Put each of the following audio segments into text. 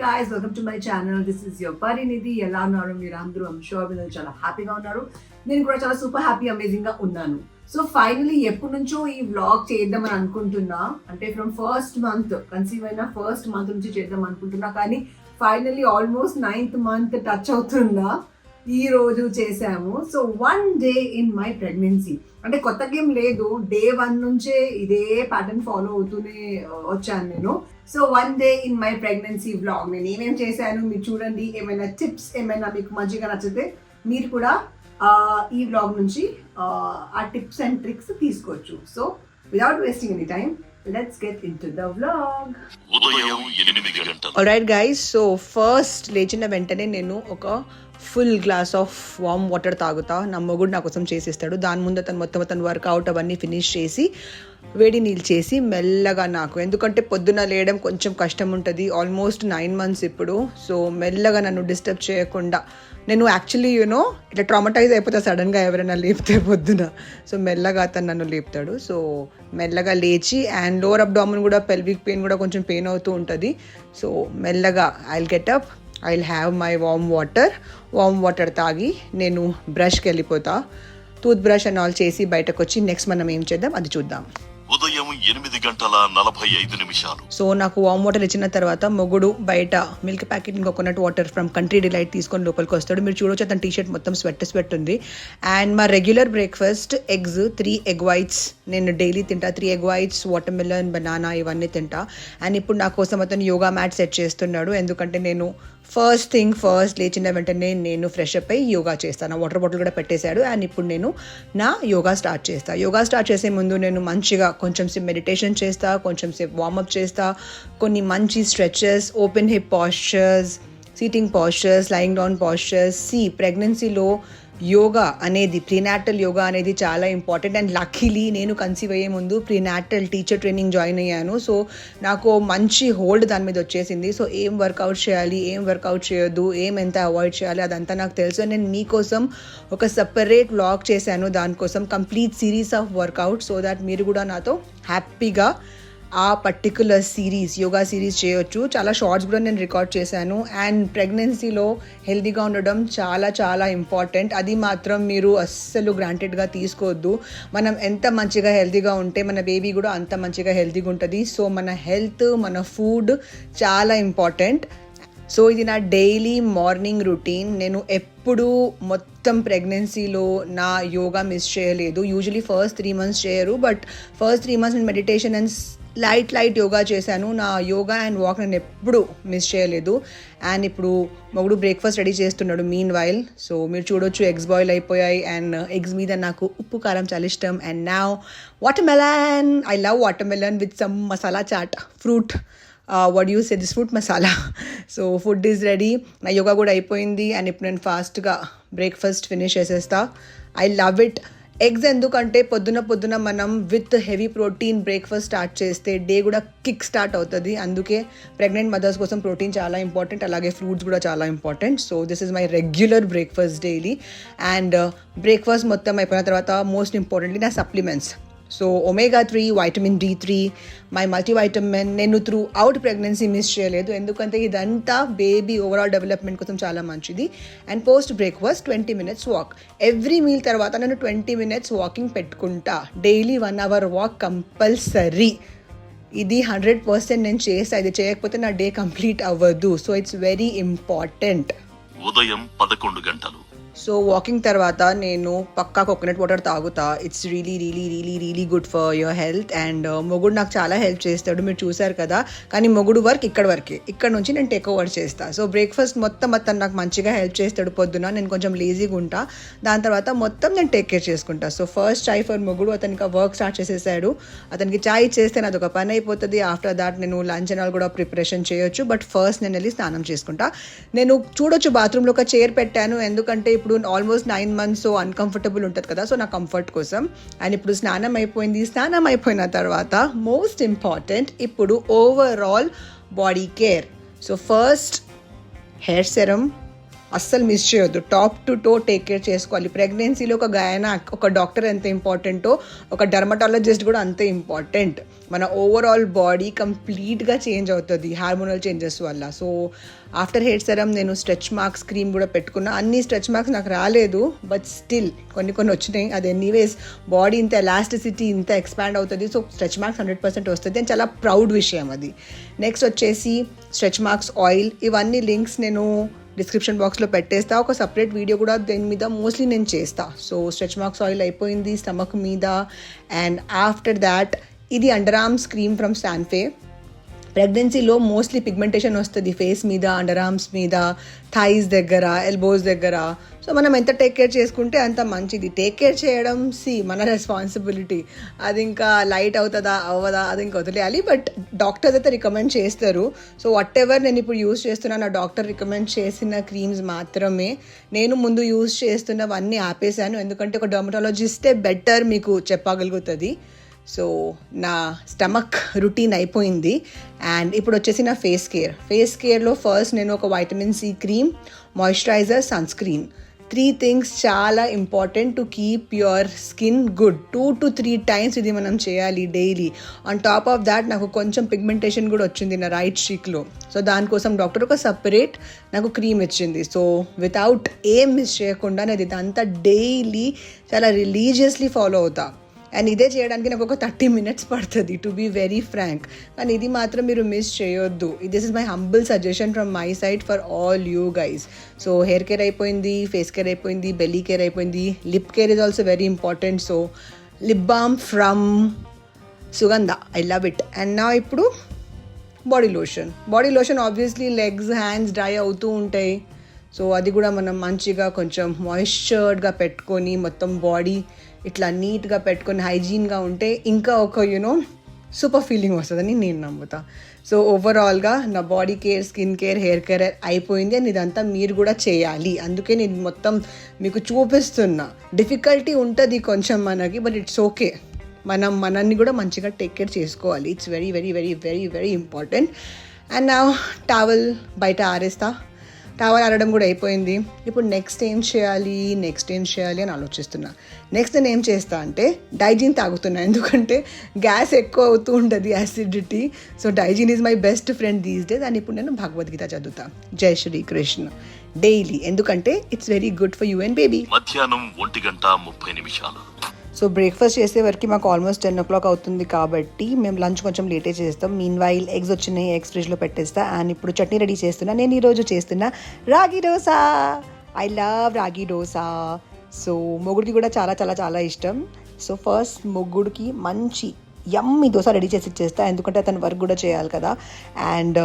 guys, welcome to my channel. This is your Parinidhi. ఎలా ఉన్నారు మీరు అందరూ? I'm sure మీరు చాలా హ్యాపీగా ఉన్నారు. నేను కూడా చాలా సూపర్ హ్యాపీ అమేజింగ్ గా ఉన్నాను. సో ఫైనలీ ఎప్పటి నుంచో ఈ వ్లాగ్ చేద్దామని అనుకుంటున్నా, అంటే ఫ్రమ్ ఫస్ట్ మంత్ కన్సీవ్ అయిన ఫస్ట్ మంత్ నుంచి చేద్దాం అనుకుంటున్నా, కానీ finally almost 9th month touch అవుతుందా ఈ రోజు చేసాము. So 1 day in my pregnancy, అంటే కొత్తగా ఏం లేదు, డే 1 నుంచే ఇదే ప్యాటర్న్ ఫాలో అవుతూనే వచ్చాను నేను. So 1 day in my pregnancy vlog నేను ఏమేమి చేశాను మీరు చూడండి. ఏమైనా టిప్స్ ఏమైనా మీకు మంచిగా నచ్చితే మీరు కూడా ఈ వ్లాగ్ నుంచి ఆ టిప్స్ అండ్ ట్రిక్స్ తీసుకోవచ్చు. So without wasting any time, let's get into the vlog. Alright guys, so first లేచిన వెంటనే నేను ఒక full glass of warm water తాగుతా. నా మొగుడు నా కోసం చేసిస్తాడు. దాని ముందు అతను మొత్తం వర్కౌట్ అవన్నీ ఫినిష్ చేసి వేడి నీళ్ళు చేసి మెల్లగా, నాకు ఎందుకంటే పొద్దున లేయడం కొంచెం కష్టం ఉంటుంది, ఆల్మోస్ట్ 9 months ఇప్పుడు. సో మెల్లగా నన్ను డిస్టర్బ్ చేయకుండా, నేను యాక్చువల్లీ ఇట్లా ట్రామటైజ్ అయిపోతా సడన్గా ఎవరైనా లేపితే పొద్దున. సో మెల్లగా అతను నన్ను లేపుతాడు. సో మెల్లగా లేచి, అండ్ లోవర్ అబ్డామిన్ కూడా, పెల్విక్ పెయిన్ కూడా కొంచెం పెయిన్ అవుతూ ఉంటుంది. సో మెల్లగా I'll get up, I'll have my warm water తాగి నేను బ్రష్కి వెళ్ళిపోతా. టూత్ బ్రష్ అండ్ ఆల్ చేసి బయటకు వచ్చి నెక్స్ట్ మనం ఏం చేద్దాం అది చూద్దాం. ఉదయం 8:45. సో నాకు వామ్ వాటర్ ఇచ్చిన తర్వాత మొగుడు బయట milk packet, coconut water from country delight తీసుకొని లోపలికి వస్తాడు. మీరు చూడొచ్చు అతని టీషర్ట్ మొత్తం స్వెట్ ఉంది. అండ్ మా regular breakfast eggs, 3 egg whites నేను డైలీ తింటా. 3 egg whites, water melon, banana ఇవన్నీ తింటా. అండ్ ఇప్పుడు నా కోసం అతను యోగా మ్యాట్ సెట్ చేస్తున్నాడు, ఎందుకంటే నేను ఫస్ట్ లేచిన వెంటనే నేను ఫ్రెష్ అప్ అయ్యి యోగా చేస్తాను. వాటర్ బాటిల్ కూడా పెట్టేశాడు. అండ్ ఇప్పుడు నేను నా యోగా స్టార్ట్ చేసే ముందు నేను మంచిగా కొంచెం సేపు మెడిటేషన్ చేస్తా, కొంచెం సేపు వార్మప్ చేస్తా, కొన్ని మంచి stretches, open hip pastures, seating pastures, lying down pastures. ప్రెగ్నెన్సీలో యోగా అనేది, ప్రీనాటల్ యోగా అనేది చాలా ఇంపార్టెంట్. అండ్ లక్కీలీ నేను కన్సీవ్ అయ్యే ముందు ప్రీనాటల్ టీచర్ ట్రైనింగ్ జాయిన్ అయ్యాను. సో నాకు మంచి హోల్డ్ దాని మీద వచ్చేసింది. సో ఏం వర్కౌట్ చేయాలి, ఏం వర్కౌట్ చేయొద్దు, ఎంత అవాయిడ్ చేయాలి అదంతా నాకు తెలుసు. నేను మీకోసం ఒక సపరేట్ వ్లాగ్ చేశాను దానికోసం, complete series of work out, so that మీరు కూడా నాతో హ్యాపీగా ఆ పర్టికులర్ యోగా సిరీస్ చేయొచ్చు. చాలా షార్ట్స్ కూడా నేను రికార్డ్ చేశాను. అండ్ ప్రెగ్నెన్సీలో హెల్తీగా ఉండడం చాలా చాలా ఇంపార్టెంట్. అది మాత్రం మీరు అస్సలు గ్రాంటెడ్గా తీసుకోవద్దు. మనం ఎంత మంచిగా హెల్తీగా ఉంటే మన బేబీ కూడా అంత మంచిగా హెల్తీగా ఉంటుంది. సో మన హెల్త్, మన ఫుడ్ చాలా ఇంపార్టెంట్. సో ఇది నా డైలీ మార్నింగ్ రొటీన్. నేను ఎప్పుడు మొత్తం ప్రెగ్నెన్సీలో నా యోగా మిస్ చేయలేదు. యూజువలీ ఫస్ట్ 3 months చేయరు, బట్ ఫస్ట్ 3 months నేను మెడిటేషన్ అండ్ లైట్ యోగా చేశాను. నా యోగా అండ్ వాక్ నేను ఎప్పుడు మిస్ చేయలేదు. అండ్ ఇప్పుడు మొగుడు బ్రేక్ఫాస్ట్ రెడీ చేస్తున్నాడు మీన్ వైల్. సో మీరు చూడొచ్చు ఎగ్స్ బాయిల్ అయిపోయాయి. అండ్ ఎగ్స్ మీద నాకు ఉప్పు కారం చాలా ఇష్టం. And now watermelon, I love watermelon with some masala chaat, fruit what do you say, this fruit masala. So food is ready. నా యోగా కూడా అయిపోయింది. అండ్ ఇప్పుడు నేను ఫాస్ట్గా బ్రేక్ఫాస్ట్ ఫినిష్ చేసేస్తా. I love it. ఎగ్స్ ఎందుకంటే పొద్దున మనం with heavy protein breakfast start చేస్తే డే కూడా కిక్ స్టార్ట్ అవుతుంది. అందుకే ప్రెగ్నెంట్ మదర్స్ కోసం ప్రోటీన్ చాలా ఇంపార్టెంట్, అలాగే ఫ్రూట్స్ కూడా చాలా important. So this is my regular breakfast daily. And breakfast మొత్తం అయిపోయిన తర్వాత మోస్ట్ ఇంపార్టెంట్లీ నా supplements. So omega 3, vitamin D3, my multivitamin నేను త్రూ అవుట్ ప్రెగ్నెన్సీ మిస్ చేయలేదు, ఎందుకంటే ఇదంతా బేబీ ఓవరాల్ డెవలప్మెంట్ కోసం చాలా మంచిది. And post breakfast 20 minutes walk. Every meal తర్వాత నేను 20 minutes వాకింగ్ పెట్టుకుంటా. Daily 1 hour walk compulsory. ఇది 100% నేను చేస్తా. ఇది చేయకపోతే నా డే కంప్లీట్ అవ్వదు. So it's very important. ఉదయం 11 గంటలు. సో వాకింగ్ తర్వాత నేను పక్కా కోకోనట్ వాటర్ తాగుతా. It's really good for your health. And మొగుడు నాకు చాలా హెల్ప్ చేస్తాడు, మీరు చూసారు కదా. కానీ మొగుడు వర్క్ ఇక్కడ నుంచి నేను టేక్ ఓవర్ చేస్తా. సో బ్రేక్ఫాస్ట్ మొత్తం అతను నాకు మంచిగా హెల్ప్ చేస్తాడు. పొద్దున నేను కొంచెం లేజీగా ఉంటా, దాని తర్వాత మొత్తం నేను టేక్ కేర్ చేసుకుంటా. సో ఫస్ట్ చాయ్ ఫర్ మొగుడు. అతనికి వర్క్ స్టార్ట్ చేసేసాడు. అతనికి చాయ్ చేస్తే నాది ఒక పని అయిపోతుంది. ఆఫ్టర్ దాట్ నేను లంచ్ అండ్ కూడా ప్రిపరేషన్ చేయొచ్చు. బట్ ఫస్ట్ నేను వెళ్ళి స్నానం చేసుకుంటా. నేను చూడొచ్చు బాత్రూంలో ఒక చైర్ పెట్టాను, ఎందుకంటే ఇప్పుడు ఆల్మోస్ట్ 9 months, సో అన్కంఫర్టబుల్ ఉంటుంది కదా, సో నా కంఫర్ట్ కోసం. అండ్ ఇప్పుడు స్నానం అయిపోయిన తర్వాత మోస్ట్ ఇంపార్టెంట్ ఇప్పుడు overall body care. So first hair serum అస్సలు మిస్ చేయొద్దు. Top to toe take care చేసుకోవాలి. ప్రెగ్నెన్సీలో ఒక డాక్టర్ ఎంత ఇంపార్టెంటో ఒక డర్మటాలజిస్ట్ కూడా అంతే ఇంపార్టెంట్. మన ఓవరాల్ బాడీ కంప్లీట్గా చేంజ్ అవుతుంది హార్మోనల్ చేంజెస్ వల్ల. సో ఆఫ్టర్ హెయిర్ సెరమ్ నేను స్ట్రెచ్ మార్క్స్ క్రీమ్ కూడా పెట్టుకున్నా. అన్ని స్ట్రెచ్ మార్క్స్ నాకు రాలేదు, బట్ స్టిల్ కొన్ని వచ్చినాయి. అది ఎనీవేస్ బాడీ ఇంత ఎలాస్టిసిటీ ఇంత ఎక్స్పాండ్ అవుతుంది. సో స్ట్రెచ్ మార్క్స్ 100% వస్తుంది అని చాలా ప్రౌడ్ విషయం అది. నెక్స్ట్ వచ్చేసి స్ట్రెచ్ మార్క్స్ ఆయిల్. ఇవన్నీ లింక్స్ నేను డిస్క్రిప్షన్ బాక్స్లో పెట్టేస్తా. ఒక సపరేట్ వీడియో కూడా దీని మీద మోస్ట్లీ నేను చేస్తా. సో స్ట్రెచ్ మార్క్స్ ఆయిల్ అయిపోయింది స్టమక్ మీద. అండ్ ఆఫ్టర్ దాట్ ఇది అండర్ ఆర్మ్స్ క్రీమ్ ఫ్రమ్ శాన్ఫే. ప్రెగ్నెన్సీలో మోస్ట్లీ పిగ్మెంటేషన్ వస్తుంది ఫేస్ మీద, అండర్ ఆర్మ్స్ మీద, థైస్ దగ్గర, ఎల్బోస్ దగ్గర. సో మనం ఎంత టేక్ కేర్ చేసుకుంటే అంత మంచిది. టేక్ కేర్ చేయడం మన రెస్పాన్సిబిలిటీ. అది ఇంకా లైట్ అవుతుందా అవ్వదా అది ఇంకా వదిలేయాలి. బట్ డాక్టర్స్ అయితే రికమెండ్ చేస్తారు. సో వాట్ ఎవర్ నేను ఇప్పుడు యూజ్ చేస్తున్నా నా డాక్టర్ రికమెండ్ చేసిన క్రీమ్స్ మాత్రమే. నేను ముందు యూజ్ చేస్తున్నవన్నీ ఆపేశాను, ఎందుకంటే ఒక డర్మటాలజిస్టే బెటర్ మీకు చెప్పగలుగుతుంది. సో నా స్టమక్ రొటీన్ అయిపోయింది. అండ్ ఇప్పుడు వచ్చేసి నా ఫేస్ కేర్లో ఫస్ట్ నేను ఒక vitamin C cream, moisturiser, sunscreen, 3 things చాలా important to keep your skin good. 2 to 3 times ఇది మనం చేయాలి daily. On top of that నాకు కొంచెం పిగ్మెంటేషన్ కూడా వచ్చింది నా రైట్ చీక్లో. సో దానికోసం డాక్టర్ ఒక సపరేట్ నాకు క్రీమ్ ఇచ్చింది. సో వితౌట్ ఏం మిస్ చేయకుండా నేను ఇదంతా డైలీ చాలా రిలీజియస్లీ ఫాలో అవుతా. అండ్ ఇదే చేయడానికి నాకు ఒక 30 minutes పడుతుంది, టు బీ వెరీ ఫ్రాంక్. కానీ ఇది మాత్రం మీరు మిస్ చేయొద్దు. This is my humble suggestion from my side for all you guys. So hair care అయిపోయింది, ఫేస్ కేర్ అయిపోయింది, బెల్లీ కేర్ అయిపోయింది, lip care is also very important. So lip balm from సుగంధ, I love it. And నా ఇప్పుడు body lotion obviously legs, hands dry అవుతూ ఉంటాయి. So అది కూడా మనం మంచిగా కొంచెం మాయిశ్చర్డ్గా పెట్టుకొని మొత్తం బాడీ ఇట్లా నీట్గా పెట్టుకొని హైజీన్గా ఉంటే ఇంకా ఒక సూపర్ ఫీలింగ్ వస్తుందని నేను నమ్ముతా. సో ఓవరాల్గా నా body care, skin care, hair care అయిపోయింది. అండ్ ఇదంతా మీరు కూడా చేయాలి. అందుకే నేను మొత్తం మీకు చూపిస్తున్నా. డిఫికల్టీ ఉంటుంది కొంచెం మనకి, బట్ ఇట్స్ ఓకే. మనల్ని కూడా మంచిగా టేక్ కేర్ చేసుకోవాలి. It's very very very very very important. And నా టవల్ బయట ఆరేస్తా. టవల్ ఆడడం కూడా అయిపోయింది. ఇప్పుడు నెక్స్ట్ ఏం చేయాలి అని ఆలోచిస్తున్నా. నెక్స్ట్ నేను ఏం చేస్తా అంటే డైజిన్ తాగుతున్నా, ఎందుకంటే గ్యాస్ ఎక్కువ అవుతూ ఉంటుంది, acidity. So Digene is my best friend these days. And ఇప్పుడు నేను భగవద్గీత చదువుతా, జై శ్రీకృష్ణ, డైలీ. ఎందుకంటే it's very good for you and baby. మధ్యాహ్నం 1:30 సో బ్రేక్ఫాస్ట్ చేసే వరకు మాకు ఆల్మోస్ట్ 10 o'clock అవుతుంది, కాబట్టి మేము లంచ్ కొంచెం లేటే చేస్తాం. మీన్ వైల్ ఎగ్స్ వచ్చినాయి, ఎగ్స్ ఫ్రిడ్జ్లో పెట్టేస్తా. అండ్ ఇప్పుడు చట్నీ రెడీ చేస్తున్నా. నేను ఈరోజు చేస్తున్నా రాగి దోశ. ఐ లవ్ రాగి దోశ. సో మొగుడికి కూడా చాలా చాలా చాలా ఇష్టం. సో ఫస్ట్ మొగుడికి మంచి యమ్మీ దోశ రెడీ చేసి ఇచ్చేస్తా, ఎందుకంటే అతను వర్క్ కూడా చేయాలి కదా. అండ్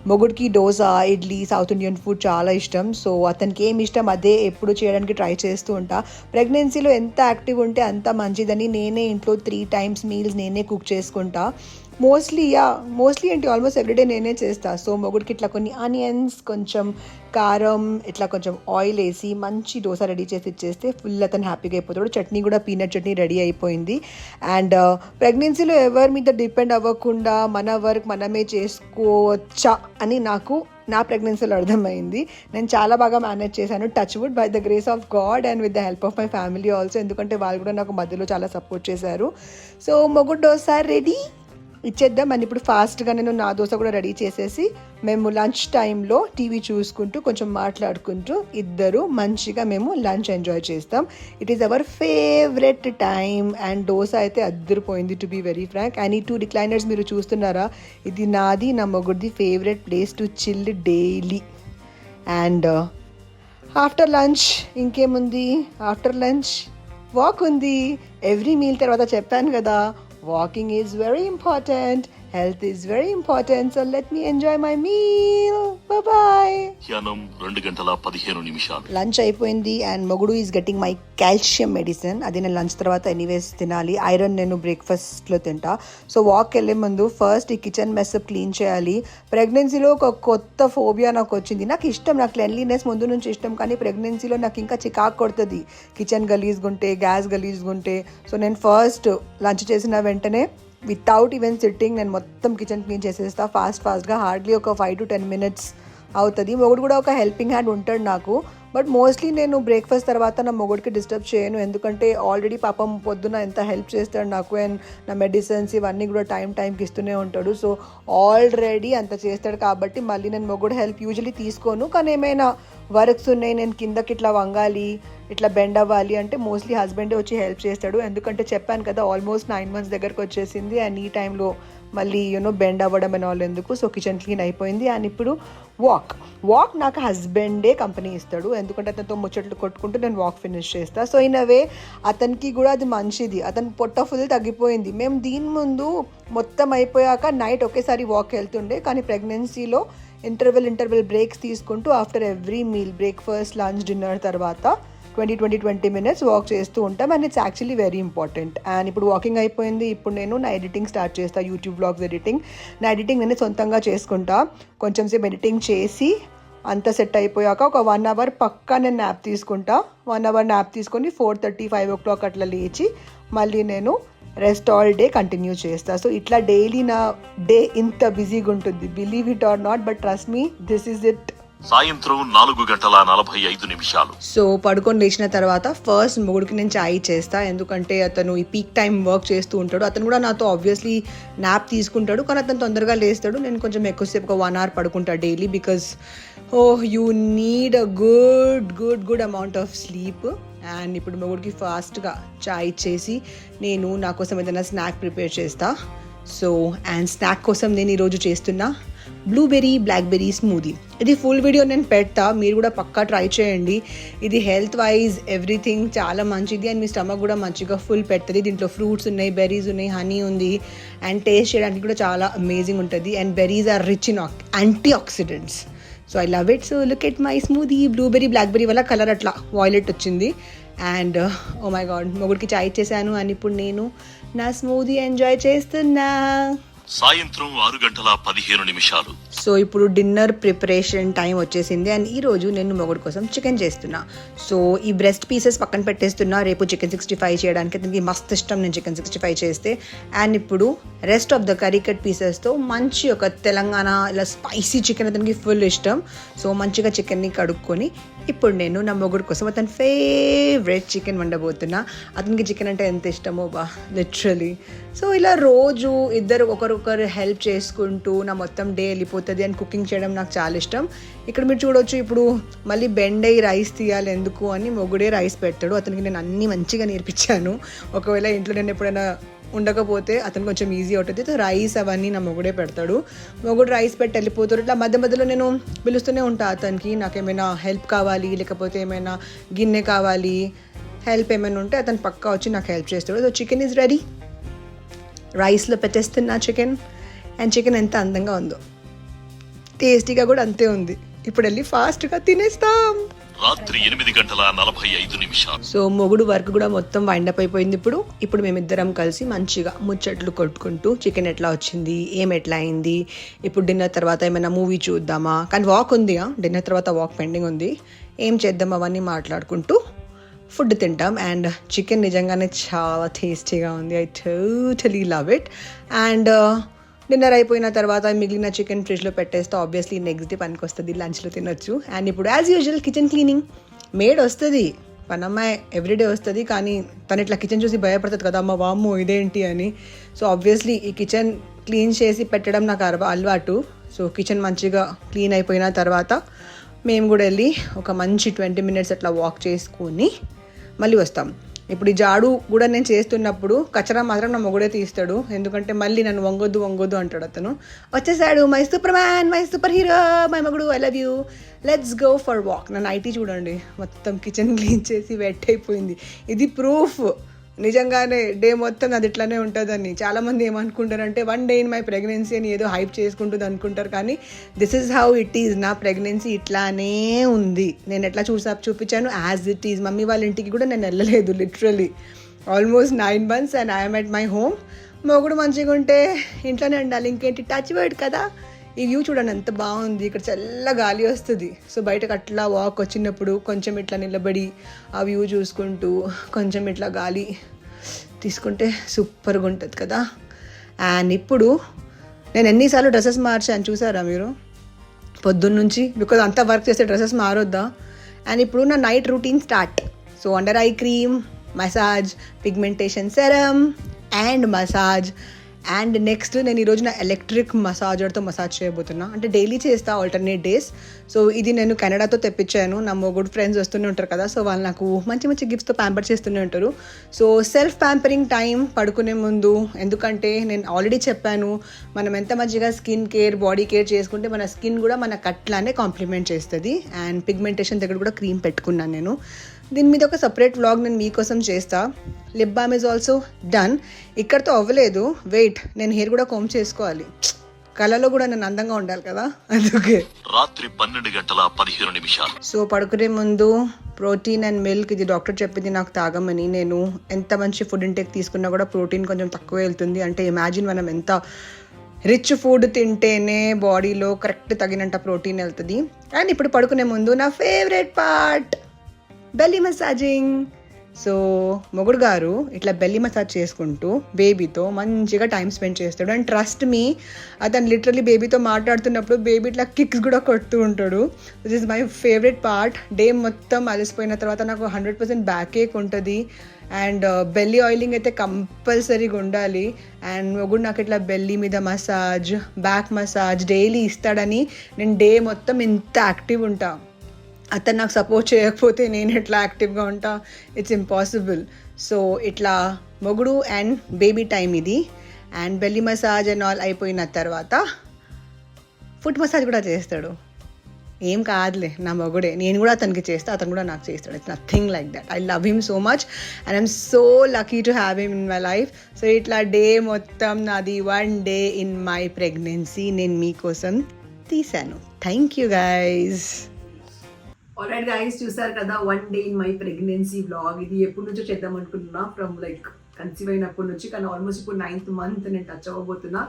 మొగుడికి dosa, idli, south Indian food చాలా ఇష్టం. సో అతనికి ఏమి ఇష్టం అదే ఎప్పుడు చేయడానికి ట్రై చేస్తూ ఉంటా. ప్రెగ్నెన్సీలో ఎంత యాక్టివ్ ఉంటే అంత మంచిదని నేనే ఇంట్లో 3 times మీల్స్ నేనే కుక్ చేసుకుంటా. మోస్ట్లీ ఏంటి ఆల్మోస్ట్ ఎవ్రీడే నేనే చేస్తా. సో మొగుడికి ఇట్లా కొన్ని ఆనియన్స్, కొంచెం కారం, ఇట్లా కొంచెం ఆయిల్ వేసి మంచి దోశ రెడీ చేసి ఇచ్చేస్తే ఫుల్ అతను హ్యాపీగా అయిపోతాడు. చట్నీ కూడా పీనట్ చట్నీ రెడీ అయిపోయింది. అండ్ ప్రెగ్నెన్సీలో ఎవరి మీద డిపెండ్ అవ్వకుండా మన వర్క్ మనమే చేసుకోవచ్చా అని నాకు నా ప్రెగ్నెన్సీలో అర్థమైంది. నేను చాలా బాగా మేనేజ్ చేశాను, touch wood, by the grace of God and with the help of my family also, ఎందుకంటే వాళ్ళు కూడా నాకు మధ్యలో చాలా సపోర్ట్ చేశారు. సో మొగుడు దోశ రెడీ ఇచ్చేద్దాం. అండ్ ఇప్పుడు ఫాస్ట్గా నేను నా దోశ కూడా రెడీ చేసేసి మేము లంచ్ టైంలో టీవీ చూసుకుంటూ కొంచెం మాట్లాడుకుంటూ ఇద్దరు మంచిగా మేము లంచ్ ఎంజాయ్ చేస్తాం. It is our favourite time. And dosa అయితే అద్దరిపోయింది, to be very frank. And ఈ 2 recliners మీరు చూస్తున్నారా, ఇది నాది నా మొగుడిది favourite place to chill daily. And after lunch ఇంకేముంది, ఆఫ్టర్ లంచ్ వాక్ ఉంది. ఎవ్రీ మీల్ తర్వాత చెప్పాను కదా, walking is very important, health is very important, so let me enjoy my meal. Bye bye. మధ్యాహ్నం 2:15 లంచ్ అయిపోయింది. అండ్ మొగుడు is getting my calcium medicine. అది నేను లంచ్ తర్వాత ఎనీవేస్ తినాలి. ఐరన్ నేను బ్రేక్ఫాస్ట్లో తింటా. సో వాక్ వెళ్ళే ముందు ఫస్ట్ ఈ కిచెన్ మెస్ క్లీన్ చేయాలి. ప్రెగ్నెన్సీలో ఒక కొత్త ఫోబియా నాకు వచ్చింది. నాకు ఇష్టం, నాకు క్లెన్లీనెస్ ముందు నుంచి ఇష్టం, కానీ ప్రెగ్నెన్సీలో నాకు ఇంకా చికాకు కొడుతుంది కిచెన్ గలీజ్గుంటే, గ్యాస్ గలీజ్గుంటే. సో నేను ఫస్ట్ లంచ్ చేసిన వెంటనే వితౌట్ ఈవెన్ సిట్టింగ్ నేను మొత్తం కిచెన్ క్లీన్ చేసేస్తా ఫాస్ట్గా. హార్డ్లీ ఒక 5 to 10 minutes అవుతుంది. మొగుడు కూడా ఒక హెల్పింగ్ హ్యాండ్ ఉంటాడు నాకు. బట్ మోస్ట్లీ నేను బ్రేక్ఫాస్ట్ తర్వాత నా మొగుడికి డిస్టర్బ్ చేయను, ఎందుకంటే ఆల్రెడీ పాపం పొద్దున ఎంత హెల్ప్ చేస్తాడు నాకు, అండ్ నా మెడిసిన్స్ ఇవన్నీ కూడా టైంకి ఇస్తూనే ఉంటాడు. సో ఆల్రెడీ అంత చేస్తాడు కాబట్టి మళ్ళీ నేను మొగుడు హెల్ప్ యూజువలీ తీసుకోను. కానీ ఏమైనా వర్క్స్ ఉన్నాయి, నేను కిందకి ఇట్లా వంగాలి, ఇట్లా బెండ్ అవ్వాలి అంటే మోస్ట్లీ హస్బెండే వచ్చి హెల్ప్ చేస్తాడు. ఎందుకంటే చెప్పాను కదా ఆల్మోస్ట్ 9 months దగ్గరకు వచ్చేసింది, అండ్ ఈ టైంలో మళ్ళీ బెండ్ అవ్వడం అని వాళ్ళు ఎందుకు. సో కిచెన్ క్లీన్ అయిపోయింది. అండ్ ఇప్పుడు వాక్ నాకు హస్బెండే కంపెనీ ఇస్తాడు, ఎందుకంటే అతనితో ముచ్చట్లు కొట్టుకుంటూ నేను వాక్ ఫినిష్ చేస్తాను. సో ఇన్ అవే అతనికి కూడా అది మంచిది, అతని పొట్ట ఫుల్ తగ్గిపోయింది. మేము దీని ముందు మొత్తం అయిపోయాక నైట్ ఒకేసారి వాక్ వెళ్తుండే, కానీ ప్రెగ్నెన్సీలో ఇంటర్వెల్ బ్రేక్స్ తీసుకుంటూ after every meal breakfast, lunch, dinner తర్వాత 20 minutes వాక్ చేస్తూ ఉంటాం. And it's actually very important. And ఇప్పుడు వాకింగ్ అయిపోయింది, ఇప్పుడు నేను నా ఎడిటింగ్ స్టార్ట్ చేస్తాను, యూట్యూబ్ వ్లాగ్స్ ఎడిటింగ్. నా ఎడిటింగ్ నేను సొంతంగా చేసుకుంటా. కొంచెం సేపు ఎడిటింగ్ చేసి అంతా సెట్ అయిపోయాక ఒక 1 hour పక్కా నేను న్యాప్ తీసుకుంటా. 1 hour న్యాప్ తీసుకొని 4:30, 5 o'clock అట్లా లేచి మళ్ళీ నేను రెస్ట్ ఆల్ డే కంటిన్యూ చేస్తా. సో ఇట్లా డైలీ నా డే ఇంత బిజీగా ఉంటుంది, believe it or not, but trust me, this is it. సాయంత్రం 4:45. సో పడుకొని లేచిన తర్వాత ఫస్ట్ మొగుడికి నేను చాయ్ చేస్తా, ఎందుకంటే అతను ఈ పీక్ టైం వర్క్ చేస్తూ ఉంటాడు. అతను కూడా నాతో ఆబ్వియస్లీ న్యాప్ తీసుకుంటాడు, కానీ అతను తొందరగా లేస్తాడు. నేను కొంచెం ఎక్కువసేపు ఒక 1 hour పడుకుంటా daily, because you need a good amount of sleep. And ఇప్పుడు మొగుడికి ఫాస్ట్గా చాయ్ ఇచ్చేసి నేను నా కోసం ఏదైనా స్నాక్ ప్రిపేర్ చేస్తా. సో అండ్ స్నాక్ కోసం నేను ఈరోజు చేస్తున్నా బ్లాక్బెర్రీ స్మూదీ. ఇది ఫుల్ వీడియో నేను పెడతా, మీరు కూడా పక్కా ట్రై చేయండి. ఇది హెల్త్ వైజ్ ఎవ్రీథింగ్ చాలా మంచిది, అండ్ మీ స్టమక్ కూడా మంచిగా ఫుల్ పెడుతుంది. దీంట్లో ఫ్రూట్స్ ఉన్నాయి, బెర్రీస్ ఉన్నాయి, హనీ ఉంది, అండ్ టేస్ట్ చేయడానికి కూడా చాలా అమేజింగ్ ఉంటుంది. And berries are rich in antioxidants. So I love it. So look at my smoothie. Blackberry వల్ల కలర్ అట్లా వాయిలెట్ వచ్చింది. అండ్ ఓ మై గాడ్, మొగుడికి చాయ్ ఇచ్చేసాను, అండ్ ఇప్పుడు నేను నా స్మూదీ ఎంజాయ్ చేస్తున్నా. సాయంత్రం 6:15. సో ఇప్పుడు డిన్నర్ ప్రిపరేషన్ టైం వచ్చేసింది, అండ్ ఈరోజు నేను మొగుడు కోసం చికెన్ చేస్తున్నా. సో ఈ బ్రెస్ట్ పీసెస్ పక్కన పెట్టేస్తున్నా, రేపు చికెన్ 65 చేయడానికి. అతనికి మస్తు ఇష్టం నేను చికెన్ 65 చేస్తే. అండ్ ఇప్పుడు rest of the curry cut పీసెస్తో మంచి ఒక తెలంగాణ ఇలా స్పైసీ చికెన్ అతనికి ఫుల్ ఇష్టం. సో మంచిగా చికెన్ని కడుక్కొని ఇప్పుడు నేను నా మొగుడు కోసం అతని ఫేవరెట్ చికెన్ వండబోతున్నా. అతనికి చికెన్ అంటే ఎంత ఇష్టమో లిటరలీ. సో ఇలా రోజు ఇద్దరు ఒకరొకరు హెల్ప్ చేసుకుంటూ నా మొత్తం డే వెళ్ళిపోతుంది. అండ్ కుకింగ్ చేయడం నాకు చాలా ఇష్టం. ఇక్కడ మీరు చూడొచ్చు, ఇప్పుడు మళ్ళీ బెండ్ అయ్యి రైస్ తీయాలి ఎందుకు అని మొగుడే రైస్ పెడతాడు. అతనికి నేను అన్నీ మంచిగా నేర్పించాను. ఒకవేళ ఇంట్లో నేను ఎప్పుడైనా ఉండకపోతే అతను కొంచెం ఈజీ అవుతుంది. సో రైస్ అవన్నీ నా మొగుడే పెడతాడు. మొగుడు రైస్ పెట్టి వెళ్ళిపోతాడు. ఇట్లా మధ్యలో నేను పిలుస్తూనే ఉంటాను అతనికి, నాకేమైనా హెల్ప్ కావాలి, లేకపోతే ఏమైనా గిన్నె కావాలి, హెల్ప్ ఏమైనా ఉంటే అతను పక్కా వచ్చి నాకు హెల్ప్ చేస్తాడు. So chicken is ready. రైస్లో పెట్టేస్తున్నా చికెన్. అండ్ చికెన్ ఎంత అందంగా ఉందో, టేస్టీగా కూడా అంతే ఉంది. ఇప్పుడు వెళ్ళి ఫాస్ట్గా తినేస్తాం. రాత్రి 8:45. సో మొగుడు వర్క్ కూడా మొత్తం వైండప్ అయిపోయింది. ఇప్పుడు మేమిద్దరం కలిసి మంచిగా ముచ్చట్లు కొట్టుకుంటూ చికెన్ ఎట్లా వచ్చింది, ఎట్లా అయింది, ఇప్పుడు డిన్నర్ తర్వాత ఏమైనా మూవీ చూద్దామా, కానీ వాక్ ఉంది, డిన్నర్ తర్వాత వాక్ పెండింగ్ ఉంది, ఏం చేద్దాం అవన్నీ మాట్లాడుకుంటూ ఫుడ్ తింటాం. అండ్ చికెన్ నిజంగానే చాలా టేస్టీగా ఉంది. I totally love it. And dinner అయిపోయిన తర్వాత మిగిలిన చికెన్ ఫ్రిడ్జ్లో పెట్టేస్తే ఆబ్వియస్లీ నెక్స్ట్ డే పనికి వస్తుంది, లంచ్లో తినొచ్చు. అండ్ ఇప్పుడు as usual kitchen cleaning. Made వస్తుంది, పనమ్మాయి ఎవ్రీడే వస్తుంది, కానీ తను ఇట్లా కిచెన్ చూసి భయపడుతుంది కదా, అమ్మ వామ్మో ఇదేంటి అని. సో ఆబ్వియస్లీ ఈ కిచెన్ క్లీన్ చేసి పెట్టడం నాకు అలవాటు. సో కిచెన్ మంచిగా క్లీన్ అయిపోయిన తర్వాత మేము కూడా వెళ్ళి ఒక మంచి 20 minutes అట్లా వాక్ చేసుకొని మళ్ళీ వస్తాం. ఇప్పుడు ఈ జాడు కూడా నేను చేస్తున్నప్పుడు కచరా మాత్రం నా మొగుడే తీస్తాడు, ఎందుకంటే మళ్ళీ నన్ను వంగొద్దు అంటాడు. అతను వచ్చేసాడు, my superman, my superhero, my మొగుడు, I love you, let's go for walk. నా నైటీ చూడండి మొత్తం కిచెన్ క్లీన్ చేసి వెట్ అయిపోయింది. ఇది ప్రూఫ్ నిజంగానే డే మొత్తం అది ఇట్లానే ఉంటుందని. చాలామంది ఏమనుకుంటారంటే 1 day in my pregnancy అని ఏదో హైప్ చేసుకుంటుంది అనుకుంటారు, కానీ this is how it is. నా ప్రెగ్నెన్సీ ఇట్లానే ఉంది. నేను ఎట్లా చూపించాను యాజ్ ఇట్ ఈజ్. మమ్మీ వాళ్ళ ఇంటికి కూడా నేను వెళ్ళలేదు, literally almost 9 months and I'm at my home. మొగుడు మంచిగా ఉంటే ఇంట్లోనే ఉండాలి, ఇంకేంటి, టచ్ వర్డ్ కదా. ఈ వ్యూ చూడండి ఎంత బాగుంది, ఇక్కడ చల్ల గాలి వస్తుంది. సో బయటకు అట్లా వాక్ వచ్చినప్పుడు కొంచెం ఇట్లా నిలబడి ఆ వ్యూ చూసుకుంటూ కొంచెం ఇట్లా గాలి తీసుకుంటే సూపర్గా ఉంటుంది కదా. అండ్ ఇప్పుడు నేను ఎన్నిసార్లు డ్రెస్సెస్ మార్చాను చూసారా మీరు. పొద్దున్న నుంచి, బికాజ్ అంతా వర్క్ చేసే డ్రెస్సెస్ మారొద్దా. అండ్ ఇప్పుడు నా night routine start. So under ice cream, massage, pigmentation serum and massage. And next నేను ఈరోజు నా ఎలక్ట్రిక్ మసాజర్తో మసాజ్ చేయబోతున్నా. అంటే డైలీ చేస్తా, ఆల్టర్నేట్ డేస్. సో ఇది నేను కెనడాతో తెప్పించాను. నా మొగుడు ఫ్రెండ్స్ వస్తూనే ఉంటారు కదా, సో వాళ్ళు నాకు మంచి మంచి గిఫ్ట్స్తో ప్యాంపర్ చేస్తూనే ఉంటారు. సో సెల్ఫ్ ప్యాంపరింగ్ టైం పడుకునే ముందు. ఎందుకంటే నేను ఆల్రెడీ చెప్పాను, మనం ఎంత మంచిగా స్కిన్ కేర్, బాడీ కేర్ చేసుకుంటే మన స్కిన్ కూడా మన కట్లానే కాంప్లిమెంట్ చేస్తుంది. అండ్ పిగ్మెంటేషన్ దగ్గర కూడా క్రీమ్ పెట్టుకున్నాను నేను. దీని మీద ఒక సపరేట్ వ్లాగ్ నేను మీకోసం చేస్తా. Lip balm is also done. ఇక్కడతో అవ్వలేదు, వెయిట్, నేను హెయిర్ కూడా కోమ్ చేసుకోవాలి. కళలో కూడా నేను అందంగా ఉండాలి కదా, అందుకే. రాత్రి 12:15. సో పడుకునే ముందు ప్రోటీన్ అండ్ మిల్క్, ఇది డాక్టర్ చెప్పింది నాకు తాగమని. నేను ఎంత మంచి ఫుడ్ ఇంటేక్ తీసుకున్నా కూడా ప్రోటీన్ కొంచెం తక్కువ వెళ్తుంది. అంటే ఇమాజిన్ మనం ఎంత రిచ్ ఫుడ్ తింటేనే బాడీలో కరెక్ట్ తగినంత ప్రోటీన్ వెళ్తుంది. అండ్ ఇప్పుడు పడుకునే ముందు నా favourite part, belly massaging. So మొగుడు గారు ఇట్లా బెల్లీ మసాజ్ చేసుకుంటూ బేబీతో మంచిగా టైం స్పెండ్ చేస్తాడు. అండ్ ట్రస్ట్ మీ, అతను లిటరలీ బేబీతో మాట్లాడుతున్నప్పుడు బేబీ ఇట్లా కిక్స్ కూడా కొడుతూ ఉంటాడు. This is my favourite part. Day మొత్తం అలసిపోయిన తర్వాత నాకు 100% బ్యాక్ ఏక్ ఉంటుంది. అండ్ బెల్లీ ఆయిలింగ్ అయితే కంపల్సరీగా ఉండాలి. అండ్ మొగుడు నాకు ఇట్లా బెల్లీ మీద మసాజ్, బ్యాక్ మసాజ్ డైలీ ఇస్తాడని నేను డే మొత్తం ఇంత యాక్టివ్ ఉంటా. అతను నాకు సపోర్ట్ చేయకపోతే నేను ఎట్లా యాక్టివ్గా ఉంటా? It's impossible. సో ఇట్లా మొగుడు అండ్ బేబీ టైం ఇది. And belly massage and all అయిపోయిన తర్వాత ఫుట్ మసాజ్ కూడా చేస్తాడు. ఏం కాదులే, నా మొగుడే. నేను కూడా అతనికి చేస్తా, అతను కూడా నాకు చేస్తాడు. It's nothing like that. I love him so much and I'm so lucky to have him in my life. So ఇట్లా డే మొత్తం నాది 1 డే ఇన్ మై ప్రెగ్నెన్సీ నేను మీకోసం తీశాను. Thank you guys. Alright guys, చూసారు కదా 1 day in my pregnancy vlog. ఇది ఎప్పటి నుంచో చేద్దాం అనుకుంటున్నా, ఫ్రమ్ లైక్ కన్సీవ్ అయినప్పటి నుంచి. కానీ ఆల్మోస్ట్ ఇప్పుడు 9th month నేను టచ్ అవ్వబోతున్నా.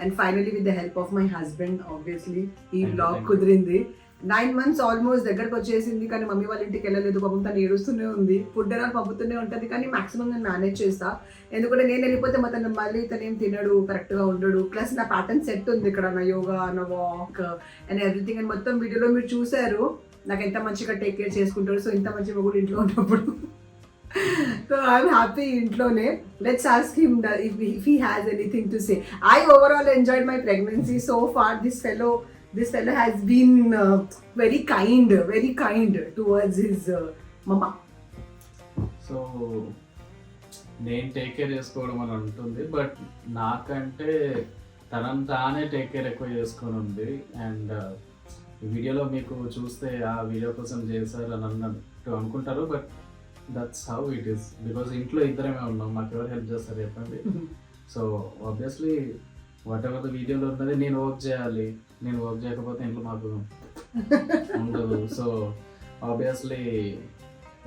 And finally with the help of my husband obviously ఈ వ్లాగ్ కుదిరింది. 9 months ఆల్మోస్ట్ దగ్గరకు వచ్చేసింది. కానీ మమ్మీ వాళ్ళ ఇంటికి వెళ్ళలేదు, పాపం తను ఏడుస్తూనే ఉంది. ఫుడ్ అయినా పంపుతూనే ఉంటుంది, కానీ మాక్సిమం నేను మేనేజ్ చేస్తా. ఎందుకంటే నేను వెళ్ళిపోతే తను మళ్ళీ తను ఏం తినడు, కరెక్ట్గా ఉండడు. ప్లస్ నా ప్యాటర్న్ సెట్ ఉంది ఇక్కడ, నా యోగా, నా వాక్ అండ్ ఎవ్రీథింగ్. అండ్ మొత్తం వీడియోలో మీరు చూసారు నాకు ఎంత మంచిగా టేక్ కేర్ చేసుకుంటాడు. సో ఇంత మంచిగా కూడా ఇంట్లో ఉన్నప్పుడు సో ఐఎమ్ హ్యాపీ ఇంట్లోనే. Let's ask him if he has anything to say. I overall enjoyed my pregnancy so far. This fellow has been very kind towards his mama. So నేను take care చేసుకోవడం అని ఉంటుంది, but నాకంటే తనని తానే take care ఎక్కువ చేసుకొని ఉంది. అండ్ ఈ వీడియోలో మీకు చూస్తే ఆ వీడియో కోసం చేశారు అని అన్నట్టు అనుకుంటారు, but that's how it is. Because ఇంట్లో ఇద్దరమే ఉన్నాం, మాకు ఎవరు హెల్ప్ చేస్తారు చెప్పండి. So obviously what ever the వీడియోలో ఉన్నది నేను వర్క్ చేయాలి. నేను వర్క్ చేయకపోతే ఇంట్లో మాకు ఉండదు. So obviously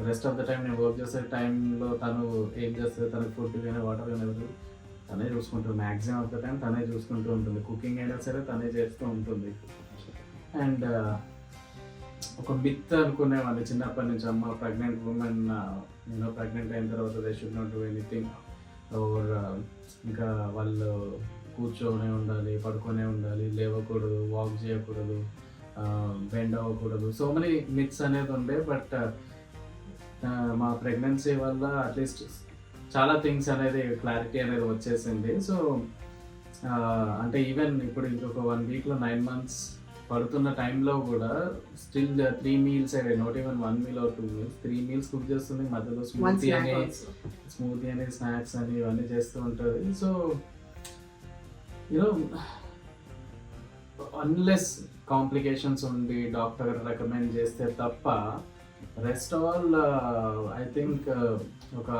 rest of the time నేను వర్క్ చేసే టైంలో తను ఏం చేస్తుంది, తనకు ఫుడ్ కానీ వాటర్ కానీ తనే చూసుకుంటుంది. మ్యాక్సిమం ఆఫ్ ద టైం తనే చూసుకుంటూ ఉంటుంది. కుకింగ్ అయినా సరే తనే చేస్తూ ఉంటుంది. అండ్ ఒక మిత్ అనుకునేవాడిని చిన్నప్పటి నుంచి, అమ్మ ప్రెగ్నెంట్ ఉమెన్ నేను ప్రెగ్నెంట్ అయిన తర్వాత they should not do anything, or ఇంకా వాళ్ళు కూర్చొనే ఉండాలి, పడుకొనే ఉండాలి, లేవకూడదు, వాక్ చేయకూడదు, బెండ్ అవ్వకూడదు. సో మెనీ మిత్స్ అనేది ఉండే. బట్ మా ప్రెగ్నెన్సీ వల్ల అట్లీస్ట్ చాలా థింగ్స్ అనేది క్లారిటీ అనేది వచ్చేసింది. సో అంటే ఈవెన్ ఇప్పుడు ఇంకొక 1 weekలో 9 months పడుతున్న టైంలో కూడా still 3 meals not even 1 meal or 2 meals, 3 meals cook చేస్తుంది. మధ్యలో స్మూతీ అని స్నాక్స్ అని ఇవన్నీ చేస్తూ ఉంటుంది. సో యూనో అన్లెస్ కాంప్లికేషన్స్ ఉండి డాక్టర్ రికమెండ్ చేస్తే తప్ప రెస్ట్ ఆల్ ఐ థింక్ ఒక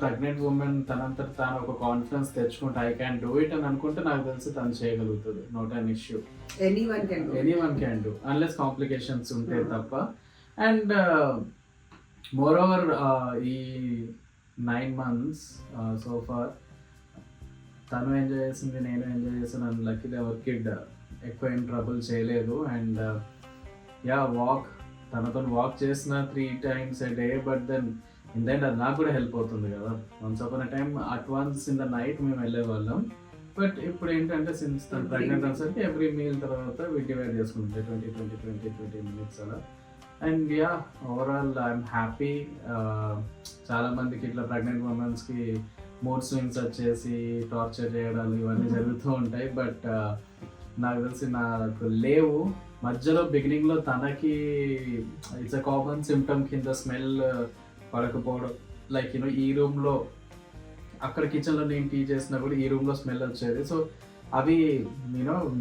ప్రెగ్నెంట్ ఉమెన్ తనంతట తాను ఒక కాన్ఫిడెన్స్ తెచ్చుకుంటే ఐ క్యాన్ డూ ఇట్ అని అనుకుంటే నాకు తెలిసి తను చేయగలుగుతుంది. Not an issue, anyone can do unless complications ఉంటే తప్ప. అండ్ మోర్ ఓవర్ ఈ 9 months సో ఫార్ తను ఎంజాయ్ చేసింది, నేను ఎంజాయ్ చేసాను. అండ్ లక్కీలీ అవర్ కిడ్ ఎక్కువ ఏం ట్రబుల్ చేయలేదు. అండ్ వాక్ తనతో వాక్ చేసిన 3 times a day, but then in the end అది నాకు కూడా హెల్ప్ అవుతుంది కదా. Once upon a time at once in the night మేము వెళ్ళేవాళ్ళం. బట్ ఇప్పుడు ఏంటంటే సిన్స్ తను ప్రెగ్నెంట్ అనేసరికి ఎవ్రీ మీల్ తర్వాత డివైడ్ చేసుకుంటాయి 20 minutes అలా. And yeah overall I'm happy. చాలా మందికి ఇట్లా ప్రెగ్నెంట్ ఉమెన్స్కి మూడ్ స్వింగ్స్ వచ్చేసి టార్చర్ చేయడాలు ఇవన్నీ జరుగుతూ ఉంటాయి. బట్ నాకు తెలిసి నాకు లేవు. మధ్యలో బిగినింగ్లో తనకి ఇట్స్ అ కామన్ సిమ్టమ్ కింద స్మెల్ పడకపోవడం, లైక్ ఈ రూమ్లో అక్కడ కిచెన్లో నేను టీ చేసినా కూడా ఈ రూమ్లో స్మెల్ వచ్చేది. సో అవి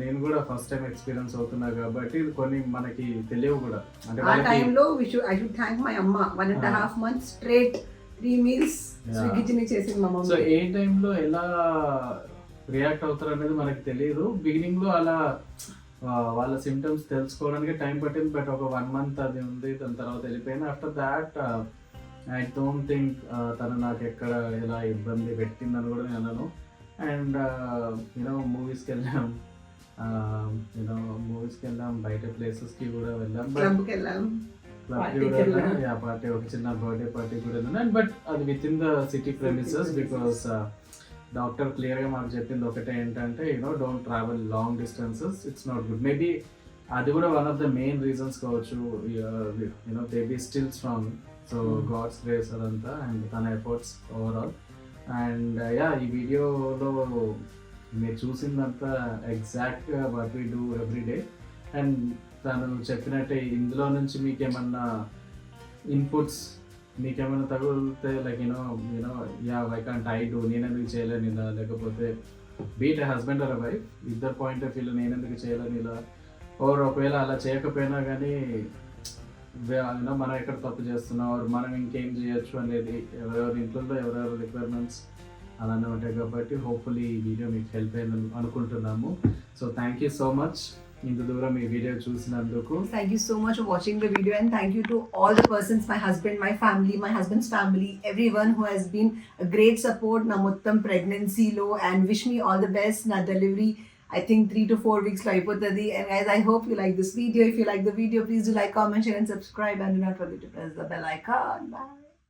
నేను కూడా ఫస్ట్ టైం ఎక్స్పీరియన్స్ అవుతున్నా కాబట్టి కొన్ని మనకి తెలియవు కూడా. అంటే ఆ టైంలో ఐ షుడ్ థ్యాంక్ మై అమ్మ. 1.5 months స్ట్రేట్ 3 meals స్విగ్గీ చేసింది మా మమ్మీ. సో ఏ టైంలో ఎలా రియాక్ట్ అవుతారు అనేది మనకి తెలియదు. బిగినింగ్లో అలా వాళ్ళ సిమ్టమ్స్ తెలుసుకోవడానికి టైం పట్టింది. బట్ ఒక 1 month అది ఉంది, దాని తర్వాత వెళ్ళిపోయింది. After that I don't think తను నాకు ఎక్కడ ఎలా ఇబ్బంది పెట్టిందని కూడా నేను అన్నాను. అండ్ మూవీస్కి వెళ్ళాం, బయట ప్లేసెస్కి కూడా వెళ్ళాం. క్లబ్కి వెళ్ళాం, పార్టీ ఒక చిన్న బర్త్డే పార్టీ కూడా వెళ్ళాను. అండ్ బట్ అది within the city premises. Because doctor క్లియర్గా మాకు చెప్పింది ఒకటే ఏంటంటే don't travel long distances, it's not good. Maybe అది కూడా one of the main reasons కావచ్చు. Baby still strong. So God's grace అదంతా అండ్ తన ఎఫర్ట్స్ ఓవరాల్. అండ్ ఈ వీడియోలో మీరు చూసిందంతా ఎగ్జాక్ట్గా what we do every day. And తను చెప్పినట్టే ఇందులో నుంచి మీకేమన్నా ఇన్పుట్స్ మీకేమైనా తగిలితే like why can't I do, నేనెందుకు చేయలేను ఇలా, లేకపోతే బీట్ హస్బెండ్ ఆర్ వైఫ్ ఇద్దరు పాయింట్ ఆఫ్ వ్యూలో నేనెందుకు చేయలేను ఇలా, ఓర్ ఒకవేళ అలా చేయకపోయినా కానీ మనం ఎక్కడ తప్పు చేస్తున్నాం, మనం ఇంకేం చేయొచ్చు అనేది ఎవరెవరి ఇంట్లో ఎవరెవరి రిక్వైర్మెంట్స్ అలానే ఉంటాయి. కాబట్టి హోప్ఫుల్లీ ఈ వీడియో మీకు హెల్ప్ అయిందని అనుకుంటున్నాము. So thank you so much ఇంత దూరం ఈ వీడియో చూసినందుకు. Thank you so much for watching the video, and thank you to all the persons, my husband, my family, my husband's family, everyone who has been a great support na mottam pregnancy lo, and wish me all the best na delivery. I think 3 to 4 weeks lo ayipotadi. And guys, I hope you like this video. If you like the video, please do like, comment, share and subscribe, and do not forget to press the bell icon. Bye.